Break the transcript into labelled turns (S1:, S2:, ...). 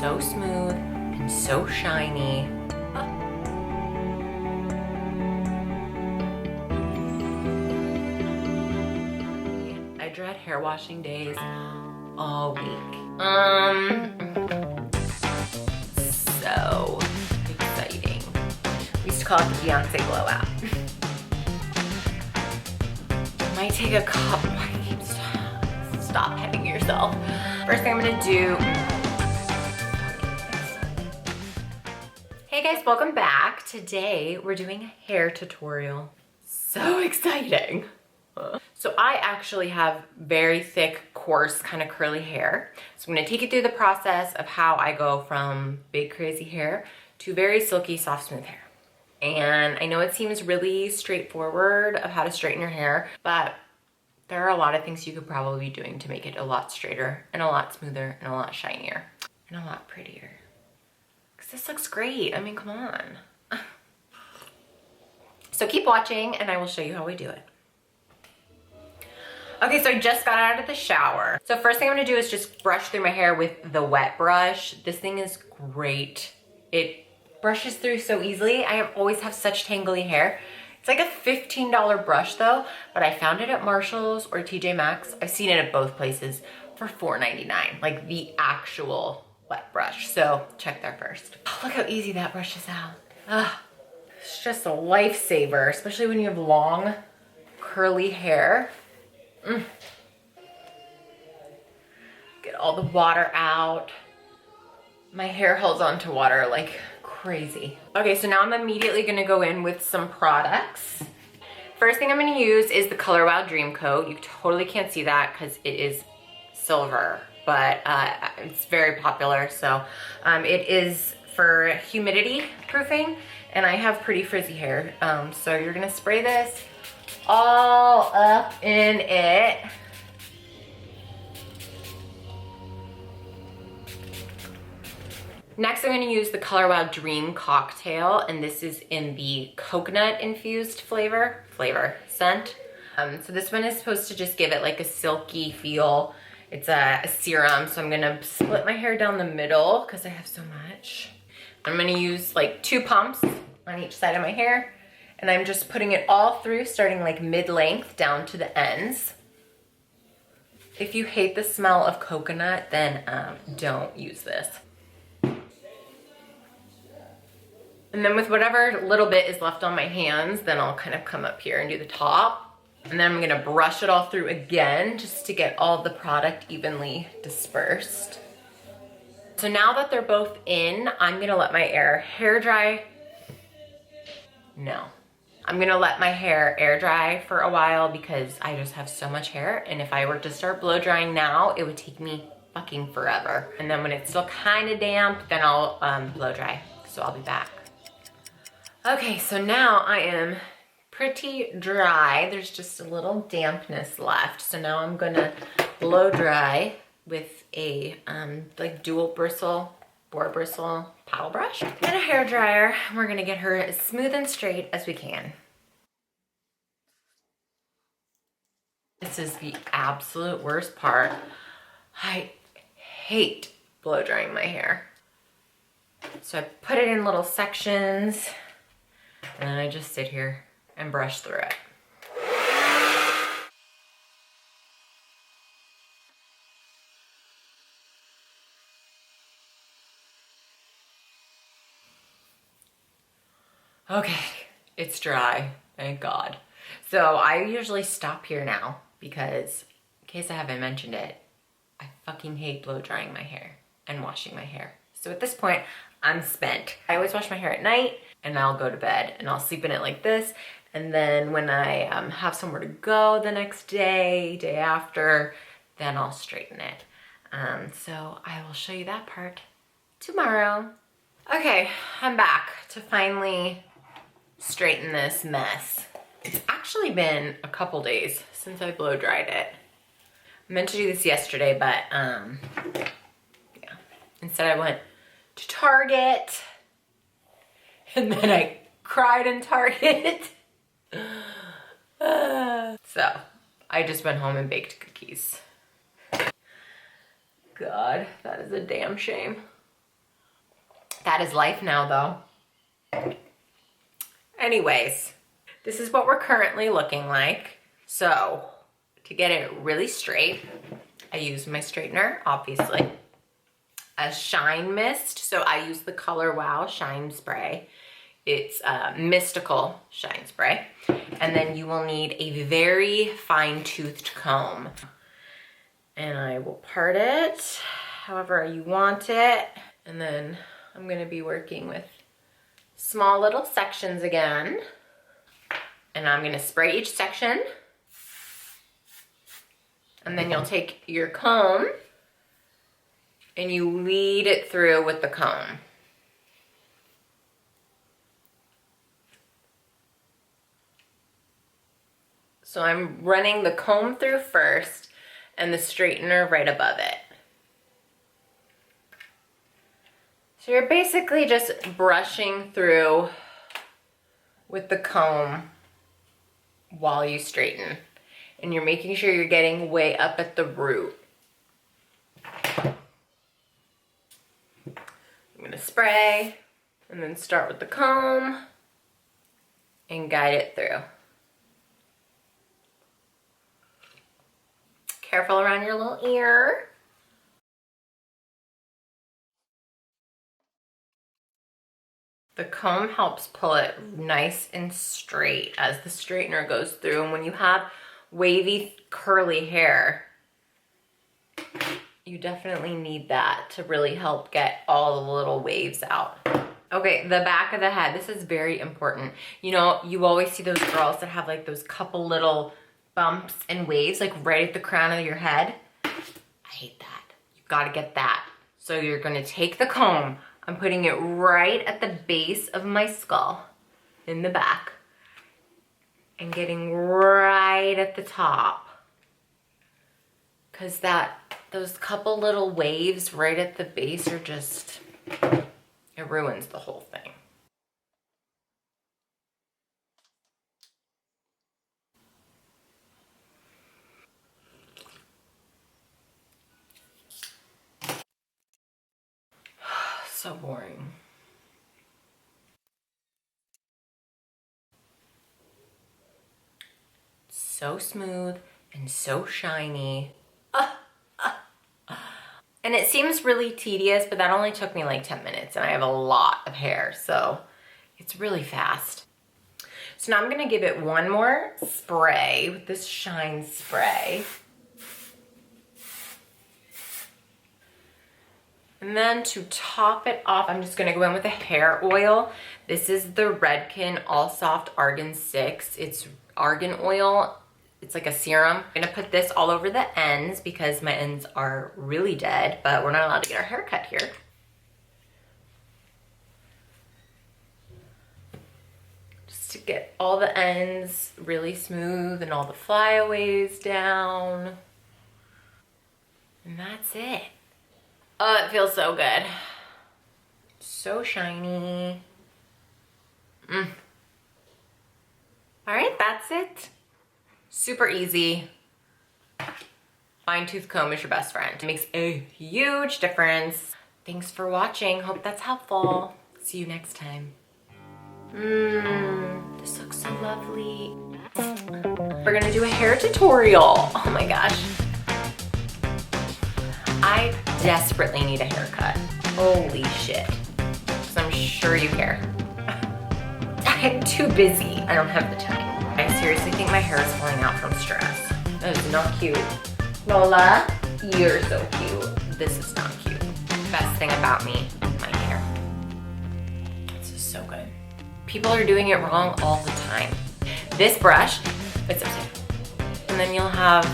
S1: so smooth and so shiny. I dread hair washing days all week. So exciting. We used to call it the Beyonce blowout. Might take a couple. Stop hitting yourself. First thing I'm gonna do. Hey guys, welcome back. Today we're doing a hair tutorial. So exciting. So I actually have very thick, coarse, kind of curly hair. So I'm gonna take you through the process of how I go from big crazy hair to very silky, soft, smooth hair. And I know it seems really straightforward of how to straighten your hair, but there are a lot of things you could probably be doing to make it a lot straighter and a lot smoother and a lot shinier and a lot prettier. Because this looks great. I mean, come on. So keep watching and I will show you how we do it. Okay, so I just got out of the shower. So first thing I'm gonna do is just brush through my hair with the wet brush. This thing is great. It brushes through so easily. I always have such tangly hair. It's like a $15 brush though, but I found it at Marshall's or TJ Maxx. I've seen it at both places for $4.99, like the actual wet brush. So check there first. Oh, look how easy that brushes out. It's just a lifesaver, especially when you have long, curly hair. Get all the water out. My hair holds on to water like crazy. Okay, so now I'm immediately gonna go in with some products. First thing I'm gonna use is the Color Wow Dream Coat. You totally can't see that because it is silver, but it's very popular. So it is for humidity proofing, and I have pretty frizzy hair. So you're gonna spray this all up in it. Next, I'm gonna use the Color Wow Dream Cocktail, and this is in the coconut infused scent. So this one is supposed to just give it like a silky feel. It's a serum, so I'm gonna split my hair down the middle because I have so much. I'm gonna use like 2 pumps on each side of my hair, and I'm just putting it all through, starting like mid-length down to the ends. If you hate the smell of coconut, then don't use this. And then with whatever little bit is left on my hands, then I'll kind of come up here and do the top. And then I'm gonna brush it all through again just to get all the product evenly dispersed. So now that they're both in, I'm gonna let my hair dry. No. I'm gonna let my hair air dry for a while because I just have so much hair, and if I were to start blow drying now, it would take me fucking forever. And then when it's still kind of damp, then I'll blow dry. So I'll be back. Okay, so now I am pretty dry. There's just a little dampness left. So now I'm gonna blow dry with a like dual bristle, boar bristle paddle brush and a hair dryer. We're gonna get her as smooth and straight as we can. This is the absolute worst part. I hate blow drying my hair. So I put it in little sections, and then I just sit here and brush through it. Okay, it's dry, thank God. So I usually stop here now because, in case I haven't mentioned it, I fucking hate blow drying my hair and washing my hair. So at this point, I'm spent. I always wash my hair at night and I'll go to bed and I'll sleep in it like this. And then when I have somewhere to go the next day, day after, then I'll straighten it. So I will show you that part tomorrow. Okay, I'm back to finally straighten this mess. It's actually been a couple days since I blow dried it. I meant to do this yesterday, but yeah. Instead I went to Target and then I cried in Target. So I just went home and baked cookies. God, that is a damn shame. That is life now though. Anyways, this is what we're currently looking like. So to get it really straight, I use my straightener, obviously. A shine mist, so I use the Color Wow Shine Spray. It's Mist-ical shine spray. And then you will need a very fine-toothed comb. And I will part it however you want it. And then I'm gonna be working with small little sections again. And I'm gonna spray each section. And then you'll take your comb and you lead it through with the comb. So I'm running the comb through first and the straightener right above it. So you're basically just brushing through with the comb while you straighten. And you're making sure you're getting way up at the root. I'm gonna spray and then start with the comb and guide it through. Careful around your little ear. The comb helps pull it nice and straight as the straightener goes through. And when you have wavy, curly hair, you definitely need that to really help get all the little waves out. Okay, the back of the head. This is very important. You know, you always see those girls that have like those couple little bumps and waves like right at the crown of your head. I hate that. You gotta get that. So you're gonna take the comb. I'm putting it right at the base of my skull in the back and getting right at the top. Cause those couple little waves right at the base are just, it ruins the whole thing. So boring. So smooth and so shiny. And it seems really tedious, but that only took me like 10 minutes and I have a lot of hair, so it's really fast. So now I'm gonna give it one more spray with this shine spray. And then to top it off, I'm just gonna go in with a hair oil. This is the Redken All Soft Argan 6. It's argan oil. It's like a serum. I'm gonna put this all over the ends because my ends are really dead, but we're not allowed to get our hair cut here. Just to get all the ends really smooth and all the flyaways down. And that's it. Oh, it feels so good. So shiny. All right, that's it. Super easy. Fine tooth comb is your best friend. It makes a huge difference. Thanks for watching. Hope that's helpful. See you next time. This looks so lovely. We're gonna do a hair tutorial. Oh my gosh. I desperately need a haircut. Holy shit. Because I'm sure you care. I'm too busy. I don't have the time. I seriously think my hair is falling out from stress. That is not cute. Lola, you're so cute. This is not cute. Best thing about me, my hair. This is so good. People are doing it wrong all the time. This brush, it's upside down. And then you'll have